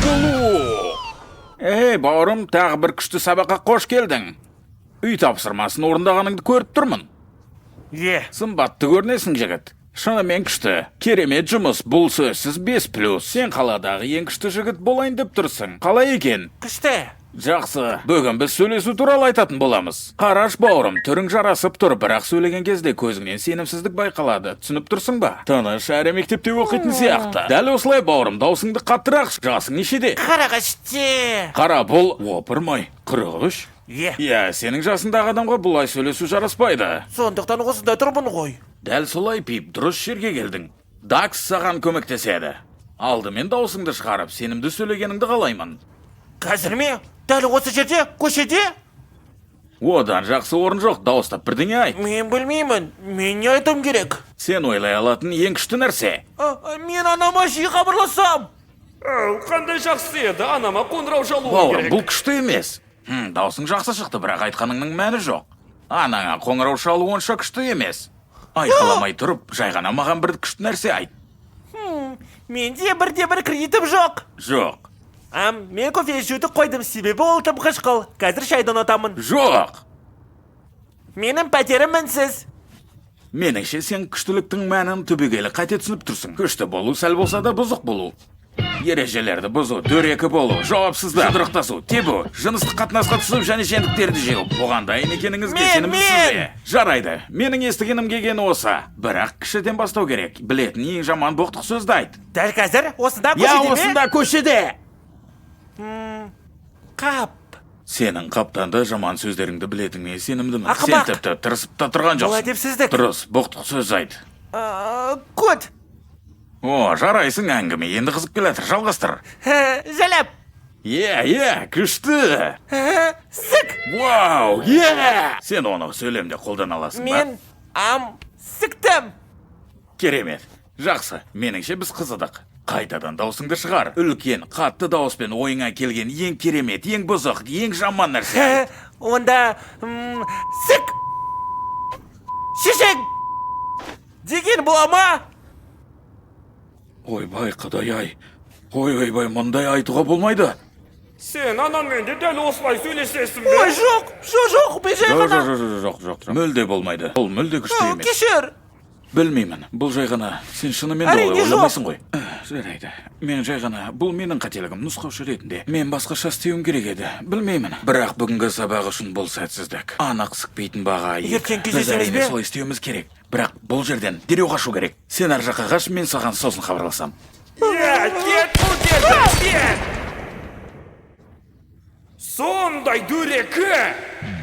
болу. Бауырым, тағы бір күшті сабаққа қош келдің. Үй тапсырмасын орындағаныңды көріп тұрмын. Сымбатты көрінесің, жігіт. Шынымен күшті. Керемет жұмыс, бұл сөзсіз 5+. Сен қаладағы ең күшті жігіт болайын деп тұрсың. Қалай екен? Күшті. Жақсы, бүгін біз сөйлесу туралы айтатын боламыз. Қараш, бауырым, түрің жарасып тұр, бірақ сөйлеген кезде көзіңнен сенімсіздік байқалады. Түсініп тұрсың ба? Тыныш, әрі мектепте оқитын сияқты. Дәл осылай, бауырым, даусыңды қаттырақ. Жасың нешеде? 43-те. Қара, бұл опырмай. 43? Иә, сенің жасындағы адамға бұлай сөйлесу жараспайды. Сондықтан осында тұрмын ғой. Дәл солай, Пип, дұрыс жерге келдің. Дакс саған көмектеседі. Алдымен даусыңды шығарып, сенімді сөйлегеніңді қалаймын. Қазір ме? Дәл осы жерде, көшеде? Одан жақсы орын жоқ, дауыстап бірдеңе айт. Мен білмеймін, мен не айтым керек? Сен ойлай алатын ең күшті нәрсе. Мен анама жиі хабарласам. Қандай жақсы еді, анама қоңырау шалуым Бауырым, керек. бұл күшті емес. Даусың жақсы шықты, бірақ айтқаныңның мәні жоқ. Анаңа қоңырау шалу онша күшті емес. Айқаламай тұрып, жай ғана маған бір күшті нәрсе айт. Менде бірде-бір кредитім жоқ. Жоқ. Мен кофе ішуді қойдым, себебі ол тым қышқыл. Қазір шайды ұнатамын. Жоқ. Менің пәтерім мінсіз. Меніңше сен күштіліктің мәнін түбегейлі қате түсініп тұрсың. Күшті болу сәл болса да бұзық болу. Ережелерді бұзу, дөрекі болу, жауапсыздық, жұдырықтасу, тебу, жыныстық қатынасқа түсіп және жендіктерді жеу. Оған дайын екеніңізге сенімдісіз бе? Жарайды, менің естігенім келгені осы. Бірақ кішіден бастау керек. Білетін ең жаман боқтық сөзді айт. Дәл қазір осында көшеде ме? Осында көшеде. Қап. Сенің қаптанда жаман сөздеріңді білетіңе сенімдімін. Ақымақ. Сен тіпті тырысып та тұрған жоқсың. Бұл әдепсіздік. Дұрыс, боқтық сөз айт. Код. Жарайсың, әңгіме енді қызып келатыр, жалғастыр. Жәләп. Күшті. Сік. Вау, Сен оны сөйлемде қолдана аласың ба? Мен сіктім. Керемет. Жақсы, меніңше біз қызыдық. Қайтадан даусыңды шығар. Үлкен, қатты дауыспен ойыңа келген ең керемет, ең бұзық, ең жаман нәрсе. Онда сік. Шешең. Деген бола ма? Ойбай, құдай-ай. Ойбай, мұндай айтуға болмайды. Сен анаңмен де дәл осылай сөйлесесің бе? Ой, жоқ, мен жай ғана. Жоқ. Мүлде болмайды. Бұл мүлде күшті емес. Кешір. Білмеймін, бұл жай ғана сен шынымен де олай ойламайсың ғой. Жарайды, мен жай ғана, бұл менің қателігім нұсқаушы ретінде. Мен басқаша істеуім керек еді, білмеймін. Бірақ бүгінгі сабақ үшін бұл сәтсіздік. Анық сықпейтін баға ек. Ертең кездесеміз бе? Солай істеуіміз керек. Бірақ бұл жерден дереу қашу керек. Сен ар жаққа қаш, мен саған сосын хабарласам. Кет бұл жерден, кет! Сондай дөрекі!